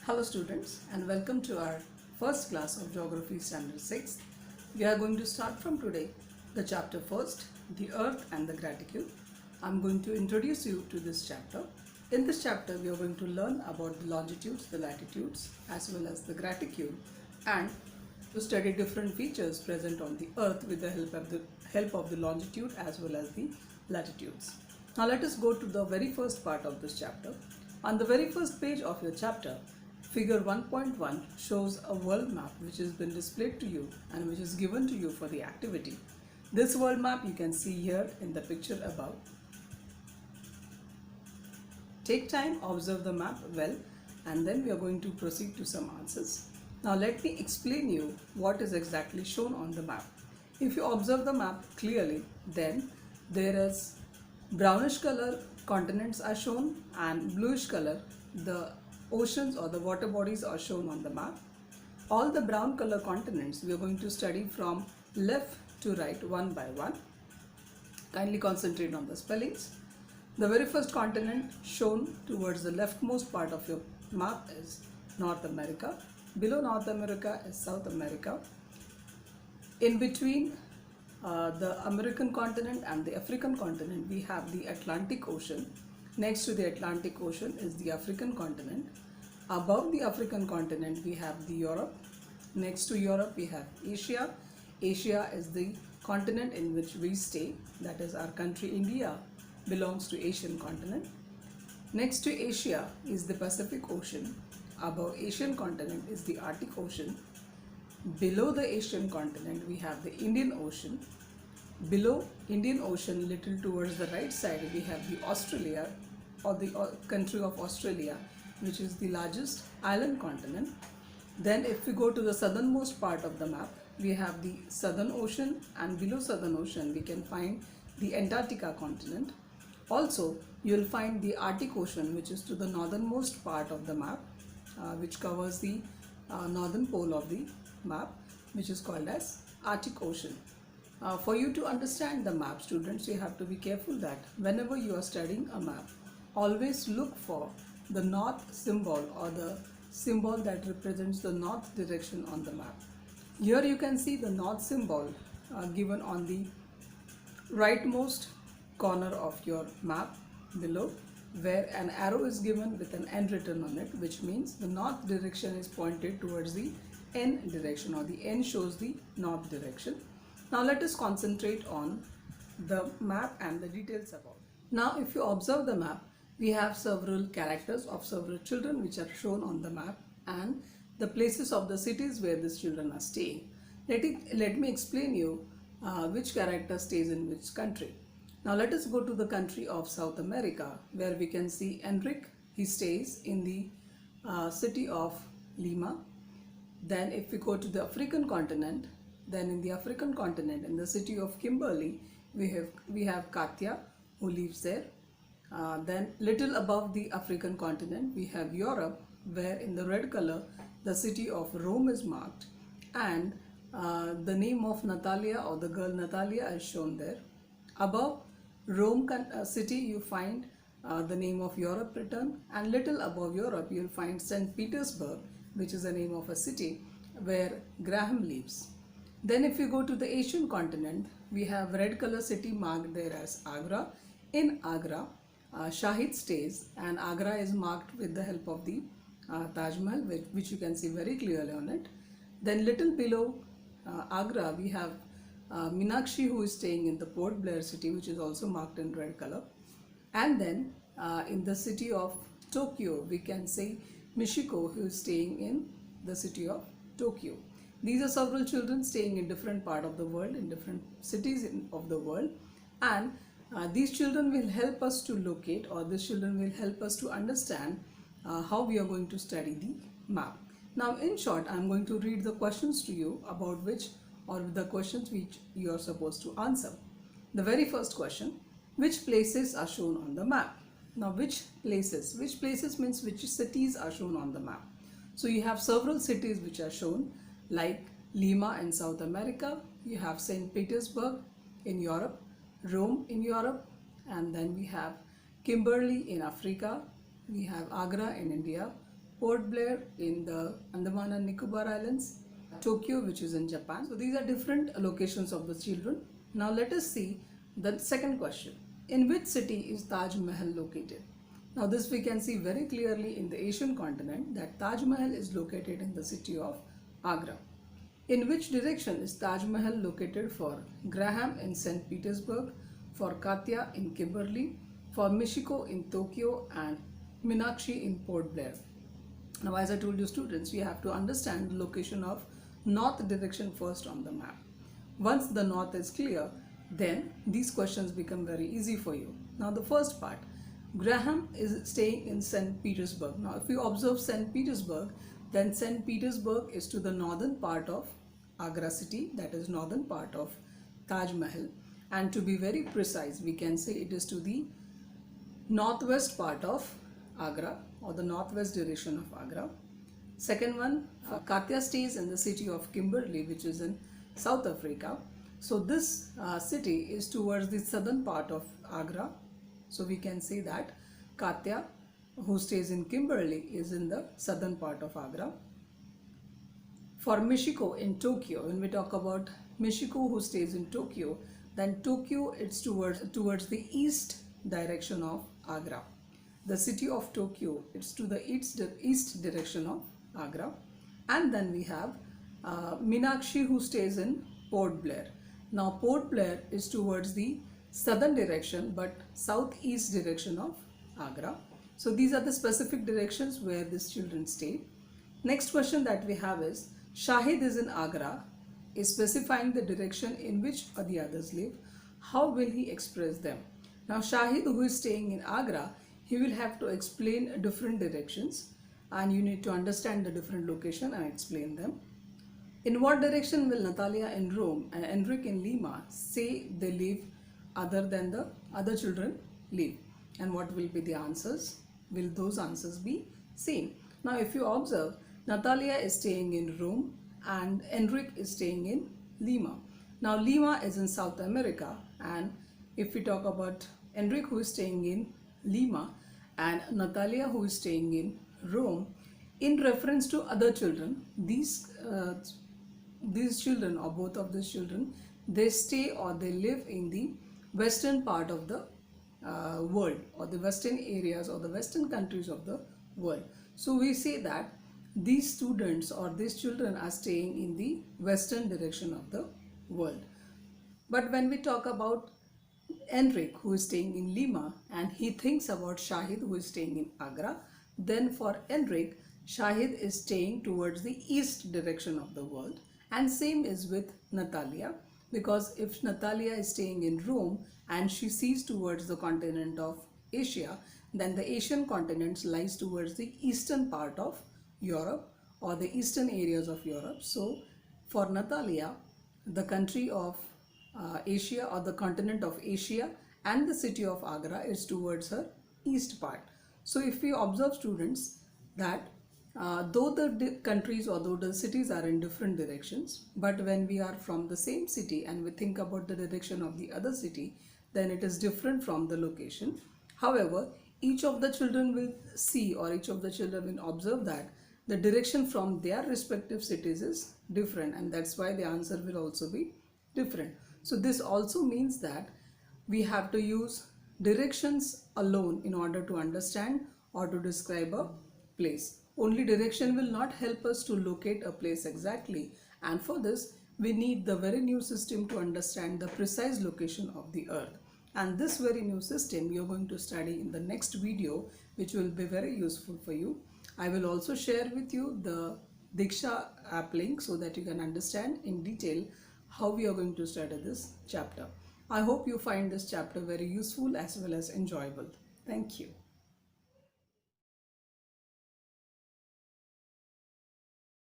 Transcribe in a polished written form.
Hello students and welcome to our first class of Geography Standard 6. We are going to start from today the chapter first, the Earth and the Graticule. I'm going to introduce you to this chapter. In this chapter we are going to learn about the longitudes, the latitudes as well as the graticule and to study different features present on the Earth with the help of the longitude as well as the latitudes. Now let us go to the very first part of this chapter. On the very first page of your chapter, Figure 1.1 shows a world map which has been displayed to you and which is given to you for the activity. This world map you can see here in the picture above. Take time, observe the map well, and then we are going to proceed to some answers. Now let me explain you what is exactly shown on the map. If you observe the map clearly, then there is brownish color continents are shown and bluish color the oceans or the water bodies are shown on the map. All the brown color continents we are going to study from left to right one by one. Kindly concentrate on the spellings. The very first continent shown towards the leftmost part of your map is North America. Below North America is South America. In between the American continent and the African continent we have the Atlantic Ocean. Next to the Atlantic Ocean is the African continent. Above the African continent we have the Europe. Next to Europe we have Asia. Asia is the continent in which we stay, that is our country India belongs to Asian continent. Next to Asia is the Pacific Ocean. Above Asian continent is the Arctic Ocean. Below the Asian continent we have the Indian Ocean. Below Indian Ocean, little towards the right side, we have the Australia or the country of Australia, which is the largest island continent. Then if we go to the southernmost part of the map, we have the Southern Ocean, and below Southern Ocean we can find the Antarctica continent. Also you will find the Arctic Ocean, which is to the northernmost part of the map, which covers the northern pole of the map, which is called as Arctic Ocean. For you to understand the map, students, you have to be careful that whenever you are studying a map, always look for the north symbol or the symbol that represents the north direction on the map. Here you can see the north symbol given on the rightmost corner of your map below, where an arrow is given with an N written on it, which means the north direction is pointed towards the N direction, or the N shows the north direction. Now let us concentrate on the map and the details about it. Now if you observe the map, we have several characters of several children which are shown on the map and the places of the cities where these children are staying. Let me explain you which character stays in which country. Now let us go to the country of South America, where we can see Enrique. He stays in the city of Lima. Then if we go to the African continent, then in the African continent, in the city of Kimberley, we have Katya, who lives there. Then little above the African continent, we have Europe, where in the red color the city of Rome is marked, and the name of Natalia, or the girl Natalia, is shown there. Above Rome city you find the name of Europe written, and little above Europe you will find St. Petersburg, which is the name of a city where Graham lives. Then if you go to the Asian continent, we have red color city marked there as Agra. In Agra, Shahid stays, and Agra is marked with the help of the Taj Mahal, which you can see very clearly on it. Then little below Agra, we have Meenakshi, who is staying in the Port Blair city, which is also marked in red color. And then in the city of Tokyo, we can say Michiko, who is staying in the city of Tokyo. These are several children staying in different part of the world, in different cities of the world, and these children will help us to locate, or these children will help us to understand how we are going to study the map. Now in short, I am going to read the questions to you about which, or the questions which you are supposed to answer. The very first question: which places are shown on the map? Now which places means which cities are shown on the map. So you have several cities which are shown, like Lima in South America, you have St. Petersburg in Europe, Rome in Europe, and then we have Kimberley in Africa, we have Agra in India, Port Blair in the Andaman and Nicobar Islands, Tokyo, which is in Japan. So these are different locations of the children. Now let us see the second question. In which city is Taj Mahal located? Now this we can see very clearly in the Asian continent that Taj Mahal is located in the city of Agra. In which direction is Taj Mahal located for Graham in St. Petersburg, for Katya in Kimberley, for Michiko in Tokyo, and Meenakshi in Port Blair? Now, as I told you students, you have to understand the location of north direction first on the map. Once the north is clear, then these questions become very easy for you. Now the first part, Graham is staying in St. Petersburg. Now if you observe St. Petersburg, then St. Petersburg is to the northern part of Agra city, that is northern part of Taj Mahal. And to be very precise, we can say it is to the northwest part of Agra, or the northwest direction of Agra. Second one, Katya stays in the city of Kimberley, which is in South Africa. So this city is towards the southern part of Agra. So we can say that Katya, who stays in Kimberley, is in the southern part of Agra. For Michiko in Tokyo, when we talk about Michiko who stays in Tokyo, then Tokyo it's towards the east direction of Agra. The city of Tokyo, it's to the east direction of Agra. And then we have Meenakshi who stays in Port Blair. Now Port Blair is towards the southern direction but southeast direction of Agra. So these are the specific directions where these children stay. Next question that we have is, Shahid is in Agra, is specifying the direction in which the others live. How will he express them? Now Shahid, who is staying in Agra, he will have to explain different directions, and you need to understand the different location and explain them. In what direction will Natalia in Rome and Enric in Lima say they live other than the other children live? And what will be the answers? Will those answers be same? Now if you observe, Natalia is staying in Rome and Enric is staying in Lima. Now Lima is in South America, and if we talk about Enric who is staying in Lima and Natalia who is staying in Rome, in reference to other children, these children, or both of these children, they stay or they live in the western part of the world, or the western areas or the western countries of the world. So we say that these students or these children are staying in the western direction of the world. But when we talk about Enric who is staying in Lima and he thinks about Shahid who is staying in Agra, then for Enric, Shahid is staying towards the east direction of the world, and same is with Natalia, because if Natalia is staying in Rome and she sees towards the continent of Asia, then the Asian continent lies towards the eastern part of Europe or the eastern areas of Europe. So for Natalia, the country of Asia or the continent of Asia and the city of Agra is towards her east part. So if we observe students that though the countries or though the cities are in different directions, but when we are from the same city and we think about the direction of the other city, then it is different from the location. However, each of the children will see, or each of the children will observe that the direction from their respective cities is different, and that's why the answer will also be different. So this also means that we have to use directions alone in order to understand or to describe a place. Only direction will not help us to locate a place exactly, and for this we need the very new system to understand the precise location of the earth. And this very new system you are going to study in the next video, which will be very useful for you. I will also share with you the Diksha app link so that you can understand in detail how we are going to study this chapter. I hope you find this chapter very useful as well as enjoyable. Thank you.